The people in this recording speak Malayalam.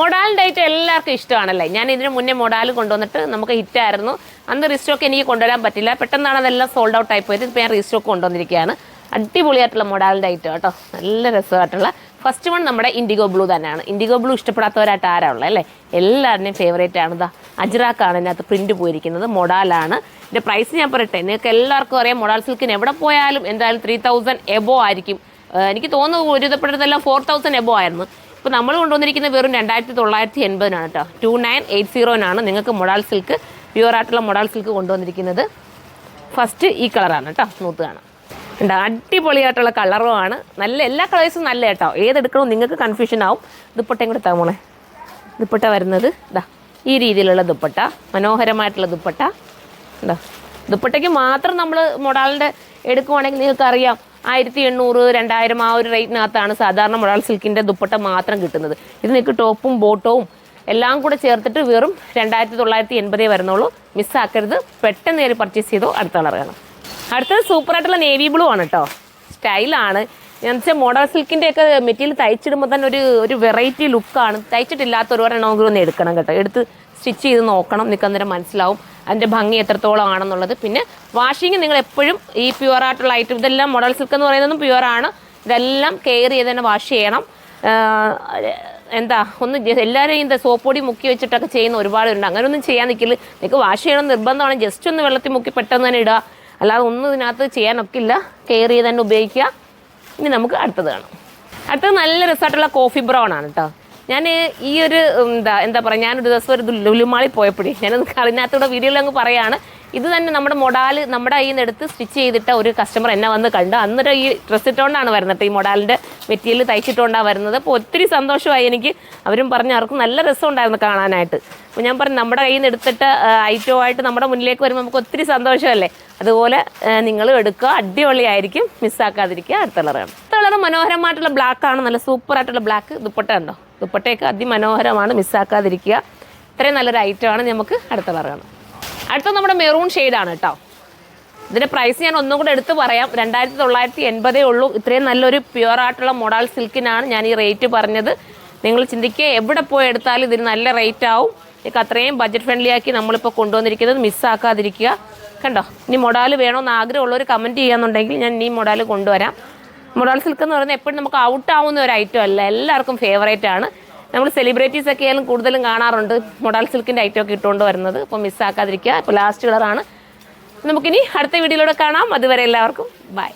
മൊഡാലിൻ്റെ ഐറ്റം എല്ലാവർക്കും ഇഷ്ടമാണല്ലേ. ഞാൻ ഇതിന് മുന്നേ മൊഡാൽ കൊണ്ടുവന്നിട്ട് നമുക്ക് ഹിറ്റായിരുന്നു. അന്ന് റീസ്റ്റോക്ക് എനിക്ക് കൊണ്ടുവരാൻ പറ്റില്ല, പെട്ടെന്നാണ് അതെല്ലാം സോൾഡ് ഔട്ട് ആയി പോയത്. ഇപ്പോൾ ഞാൻ റീസ്റ്റോക്ക് കൊണ്ടുവന്നിരിക്കുകയാണ്. അടിപൊളിയായിട്ടുള്ള മൊഡാലിൻ്റെ ഐറ്റം കേട്ടോ, നല്ല രസമായിട്ടുള്ള. ഫസ്റ്റ് വൺ നമ്മുടെ ഇൻഡിഗോ ബ്ലൂ തന്നെയാണ്. ഇൻഡിഗോ ബ്ലൂ ഇഷ്ടപ്പെടാത്തവരായിട്ട് ആരാ ഉള്ളത് അല്ലേ? എല്ലാവരുടെയും ഫേവറേറ്റ് ആണ്. ഇതാ അജ്രാക്കാണ് ഇതിനകത്ത് പ്രിൻറ്റ് പോയിരിക്കുന്നത്, മൊഡാലാണ്. ഇതിൻ്റെ പ്രൈസ് ഞാൻ പറയട്ടെ, നിങ്ങൾക്ക് എല്ലാവർക്കും അറിയാം മൊഡാൽ സിൽക്കിന് എവിടെ പോയാലും എന്തായാലും 3000 എബോ ആയിരിക്കും. എനിക്ക് തോന്നുന്നു ഒരുതപ്പെടുത്തെല്ലാം 4000 എബോ ആയിരുന്നു. ഇപ്പോൾ നമ്മൾ കൊണ്ടുവന്നിരിക്കുന്ന വെറും 2980 കേട്ടോ. 2980 നിങ്ങൾക്ക് മൊഡാൽ സിൽക്ക്, പ്യുവറായിട്ടുള്ള മൊഡാൽ സിൽക്ക് കൊണ്ടുവന്നിരിക്കുന്നത്. ഫസ്റ്റ് ഈ കളറാണ് കേട്ടോ, സ്മൂത്ത് കാണാം. ഉണ്ട്, അടിപൊളിയായിട്ടുള്ള കളറുമാണ്. നല്ല എല്ലാ കളേഴ്സും നല്ല കേട്ടോ. ഏതെടുക്കണോ നിങ്ങൾക്ക് കൺഫ്യൂഷൻ ആവും. ദുപ്പട്ടയും കൂടെ താമോളെ. ദുപ്പട്ട വരുന്നത് ഇതാ ഈ രീതിയിലുള്ള ദുപ്പട്ട, മനോഹരമായിട്ടുള്ള ദുപ്പട്ട. ഉണ്ടോ, ദുപ്പട്ടയ്ക്ക് മാത്രം നമ്മൾ മൊഡാലിൻ്റെ എടുക്കുവാണെങ്കിൽ നിങ്ങൾക്കറിയാം 1800 2000 ആ ഒരു റേറ്റിനകത്താണ് സാധാരണ മൊഡാൽ സിൽക്കിൻ്റെ ദുപ്പട്ട മാത്രം കിട്ടുന്നത്. ഇത് നിങ്ങൾക്ക് ടോപ്പും ബോട്ടവും എല്ലാം കൂടെ ചേർത്തിട്ട് വെറും 2980 വരുന്നുള്ളൂ. മിസ്സാക്കരുത്, പെട്ടെന്ന് കയറി പർച്ചേസ് ചെയ്തോ. അടുത്ത കളർ കാണാം. അടുത്തത് സൂപ്പറായിട്ടുള്ള നേവി ബ്ലൂ ആണ് കേട്ടോ. സ്റ്റൈലാണ് എന്ന് വെച്ചാൽ മൊഡാൽ സിൽക്കിൻ്റെയൊക്കെ മെറ്റീരിയൽ തയ്ച്ചിടുമ്പോൾ തന്നെ ഒരു വെറൈറ്റി ലുക്കാണ്. തയ്ച്ചിട്ടില്ലാത്ത ഒരെണ്ണമെങ്കിലും ഒന്ന് എടുക്കണം കേട്ടോ. എടുത്ത് സ്റ്റിച്ച് ചെയ്ത് നോക്കണം, നിങ്ങൾക്ക് അന്നേരം മനസ്സിലാവും അതിൻ്റെ ഭംഗി എത്രത്തോളം ആണെന്നുള്ളത്. പിന്നെ വാഷിങ് നിങ്ങൾ എപ്പോഴും ഈ പ്യുവറായിട്ടുള്ള ഐറ്റം, ഇതെല്ലാം മൊഡാൽ സിൽക്ക് എന്ന് പറയുന്നതും പ്യുവറാണ്. ഇതെല്ലാം കെയർ ചെയ്ത് തന്നെ വാഷ് ചെയ്യണം. എല്ലാവരും இந்த സോപ്പ് പൊടി മുക്കി വെച്ചിട്ടൊക്കെ ചെയ്യുന്ന ഒരുപാടുണ്ട്. അങ്ങനെയൊന്നും ചെയ്യാൻ നിൽക്കില്ല. നിങ്ങൾക്ക് വാഷ് ചെയ്യണം നിർബന്ധമാണ്. ജസ്റ്റ് ഒന്ന് വെള്ളത്തിൽ മുക്കി പെട്ടെന്ന് തന്നെ ഇടുക, അല്ലാതെ ഒന്നും ഇതിനകത്ത് ചെയ്യാനൊക്കില്ല. കെയർ ചെയ്ത് തന്നെ ഉപയോഗിക്കുക. ഇനി നമുക്ക് അടുത്തത് കാണാം. അടുത്തത് നല്ല രസമായിട്ടുള്ള കോഫി ബ്രൗൺ ആണ് കേട്ടോ. ഞാൻ ഈ ഒരു എന്താ പറയുക, ഞാനൊരു ദിവസം ഒരു ലുലുമാളി പോയപ്പോഴേ ഞാനത് അതിനകത്തൂടെ വീഡിയോയിൽ അങ്ങ് പറയുകയാണ്. ഇത് തന്നെ നമ്മുടെ മൊഡാൽ നമ്മുടെ കയ്യിൽ നിന്ന് എടുത്ത് സ്റ്റിച്ച് ചെയ്തിട്ട ഒരു കസ്റ്റമർ എന്നെ വന്ന് കണ്ട്. അന്നേരം ഈ ഡ്രസ്സ് ഇട്ടുകൊണ്ടാണ് വരുന്നത്, ഈ മൊഡാലിൻ്റെ മെറ്റീരിയൽ തയ്ച്ചിട്ടുകൊണ്ടാണ് വരുന്നത്. അപ്പോൾ ഒത്തിരി സന്തോഷമായി എനിക്ക്. അവരും പറഞ്ഞ് അവർക്ക് നല്ല രസമുണ്ടായിരുന്നു കാണാനായിട്ട്. അപ്പോൾ ഞാൻ പറഞ്ഞു നമ്മുടെ കയ്യിൽ നിന്ന് എടുത്തിട്ട് ഐറ്റവുമായിട്ട് നമ്മുടെ മുന്നിലേക്ക് വരുമ്പോൾ നമുക്ക് ഒത്തിരി സന്തോഷമല്ലേ. അതുപോലെ നിങ്ങളും എടുക്കുക, അടിപൊളിയായിരിക്കും, മിസ്സാക്കാതിരിക്കുക. അടുത്ത കളറാണ്. അടുത്ത കളർ മനോഹരമായിട്ടുള്ള ബ്ലാക്കാണ്, നല്ല സൂപ്പറായിട്ടുള്ള ബ്ലാക്ക്. ദുപ്പട്ട ഉണ്ടോ, ദുപ്പട്ടയൊക്കെ അതിമനോഹരമാണ്, മിസ്സാക്കാതിരിക്കുക. ഇത്രയും നല്ലൊരു ഐറ്റമാണ്. നമുക്ക് അടുത്ത കളർ കാണാം. അടുത്ത നമ്മുടെ മെറൂൺ ഷെയ്ഡാണ് കേട്ടോ. ഇതിൻ്റെ പ്രൈസ് ഞാൻ ഒന്നും കൂടെ എടുത്ത് പറയാം, 2980 ഉള്ളൂ. ഇത്രയും നല്ലൊരു പ്യുവറായിട്ടുള്ള മൊഡാൽ സിൽക്കിനാണ് ഞാൻ ഈ റേറ്റ് പറഞ്ഞത്. നിങ്ങൾ ചിന്തിക്കുക, എവിടെ പോയി എടുത്താലും ഇതിന് നല്ല റേറ്റ് ആവും. നിങ്ങൾക്ക് അത്രയും ബഡ്ജറ്റ് ഫ്രണ്ട്ലി ആക്കി നമ്മളിപ്പോൾ കൊണ്ടുവന്നിരിക്കുന്നത്, മിസ്സാക്കാതിരിക്കുക. കണ്ടോ, ഇനി മൊഡാൽ വേണമെന്ന് ആഗ്രഹമുള്ളവർ കമൻറ്റ് ചെയ്യാന്നുണ്ടെങ്കിൽ ഞാൻ ഈ മൊഡാൽ കൊണ്ടുവരാം. മൊഡാൽ സിൽക്ക് എന്ന് പറയുന്നത് എപ്പോഴും നമുക്ക് ഔട്ട് ആവുന്ന ഒരു ഐറ്റം അല്ല, എല്ലാവർക്കും ഫേവറേറ്റ് ആണ്. നമ്മൾ സെലിബ്രിറ്റീസ് ഒക്കെ ആയാലും കൂടുതലും കാണാറുണ്ട് മൊഡാൽ സിൽക്കിൻ്റെ ഐറ്റം ഒക്കെ ഇട്ടുകൊണ്ട് വരുന്നത്. അപ്പോൾ മിസ്സാക്കാതിരിക്കുക. ഇപ്പോൾ ലാസ്റ്റ് കളറാണ്. നമുക്കിനി അടുത്ത വീഡിയോയിലൂടെ കാണാം. അതുവരെ എല്ലാവർക്കും ബൈ.